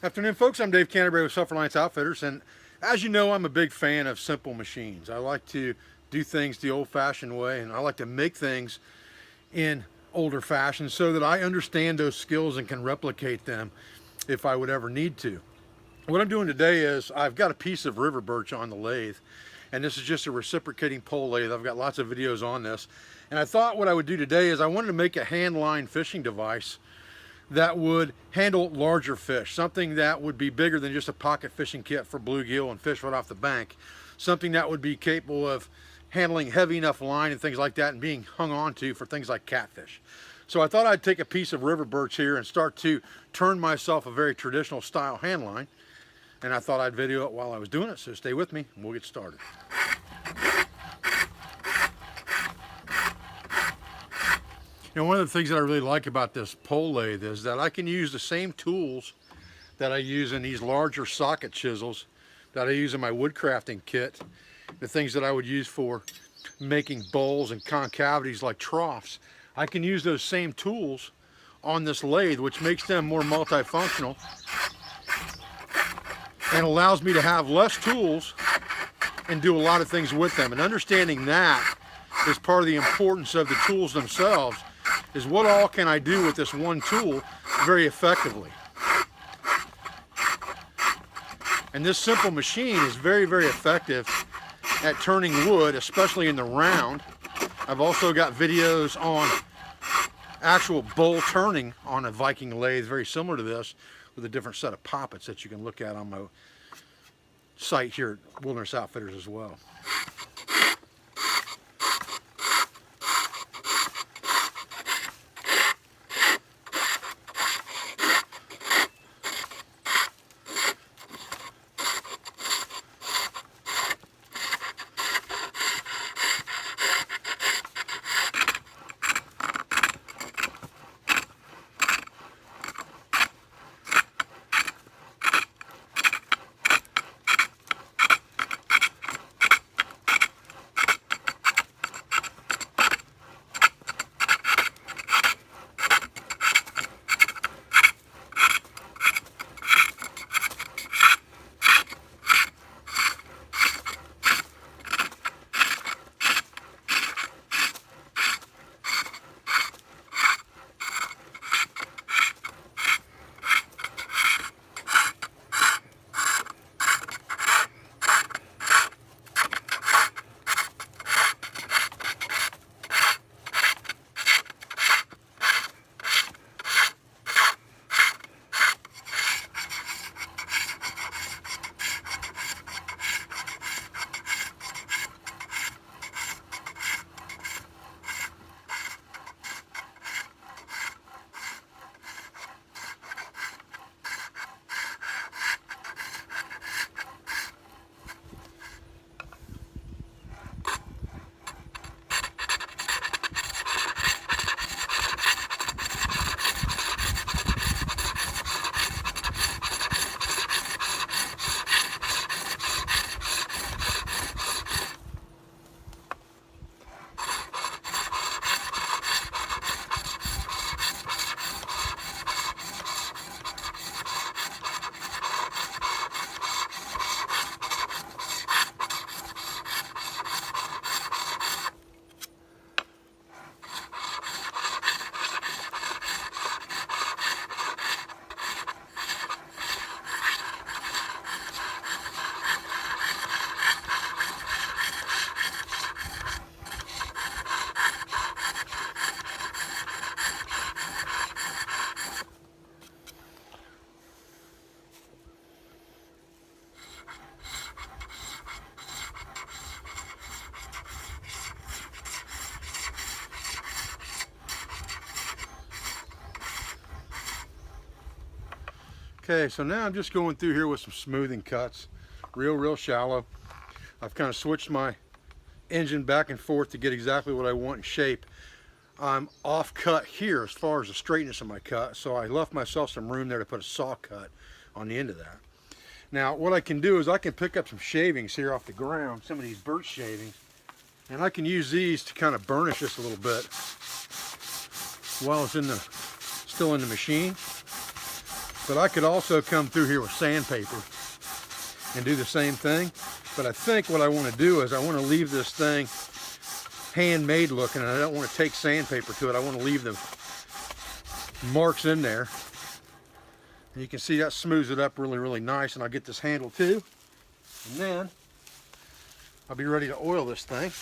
Afternoon, folks. I'm Dave Canterbury with Self-Reliance Outfitters, and as you know, I'm a big fan of simple machines. I like to do things the old-fashioned way, and I like to make things in older fashion so that I understand those skills and can replicate them if I would ever need to. What I'm doing today is I've got a piece of river birch on the lathe, and this is just a reciprocating pole lathe. I've got lots of videos on this, and I thought what I would do today is I wanted to make a hand line fishing device that would handle larger fish, something that would be bigger than just a pocket fishing kit for bluegill and fish right off the bank, something that would be capable of handling heavy enough line and things like that and being hung on to for things like catfish. So I thought I'd take a piece of river birch here and start to turn myself a very traditional style hand line, and I thought I'd video it while I was doing it, so stay with me and we'll get started. You know, one of the things that I really like about this pole lathe is that I can use the same tools that I use in these larger socket chisels that I use in my wood crafting kit, the things that I would use for making bowls and concavities like troughs. I can use those same tools on this lathe, which makes them more multifunctional and allows me to have less tools and do a lot of things with them. And understanding that is part of the importance of the tools themselves, is what all can I do with this one tool very effectively. And this simple machine is very, very effective at turning wood, especially in the round. I've also got videos on actual bowl turning on a Viking lathe, very similar to this, with a different set of poppets that you can look at on my site here at Wilderness Outfitters as well. Okay, so now I'm just going through here with some smoothing cuts, real shallow. I've kind of switched my engine back and forth to get exactly what I want in shape. I'm off cut here as far as the straightness of my cut, so I left myself some room there to put a saw cut on the end of that. Now what I can do is I can pick up some shavings here off the ground, some of these birch shavings, and I can use these to kind of burnish this a little bit while it's still in the machine. But I could also come through here with sandpaper and do the same thing. But I think what I want to do is I want to leave this thing handmade looking, and I don't want to take sandpaper to it. I want to leave the marks in there. And you can see that smooths it up really, really nice. And I'll get this handle too. And then I'll be ready to oil this thing.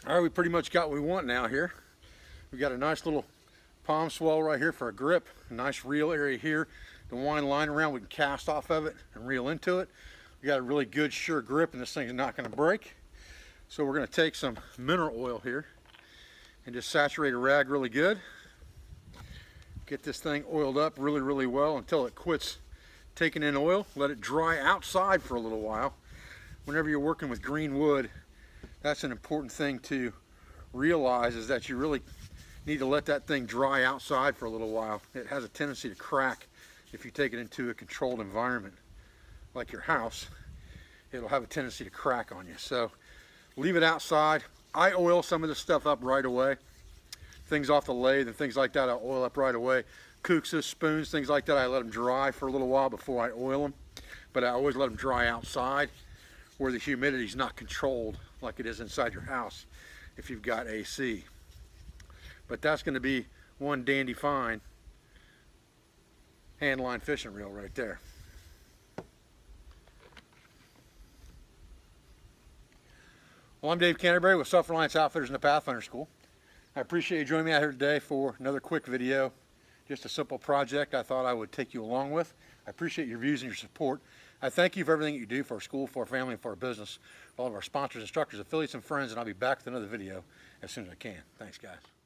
All right, we pretty much got what we want now here. We got a nice little palm swell right here for a grip, a nice reel area here to wind the line around. We can cast off of it and reel into it. We got a really good sure grip, and this thing is not going to break. So we're going to take some mineral oil here and just saturate a rag really good. Get this thing oiled up really, really well until it quits taking in oil. Let it dry outside for a little while. Whenever you're working with green wood, that's an important thing to realize, is that you really need to let that thing dry outside for a little while. It has a tendency to crack if you take it into a controlled environment like your house. It'll have a tendency to crack on you. So leave it outside. I oil some of this stuff up right away. Things off the lathe and things like that, I oil up right away. Kooks, spoons, things like that, I let them dry for a little while before I oil them. But I always let them dry outside where the humidity is not controlled like it is inside your house if you've got AC. But that's going to be one dandy fine hand line fishing reel right there. Well, I'm Dave Canterbury with Self-Reliance Outfitters in the Pathfinder School. I appreciate you joining me out here today for another quick video. Just a simple project I thought I would take you along with. I appreciate your views and your support. I thank you for everything you do for our school, for our family, and for our business, all of our sponsors, instructors, affiliates, and friends, and I'll be back with another video as soon as I can. Thanks, guys.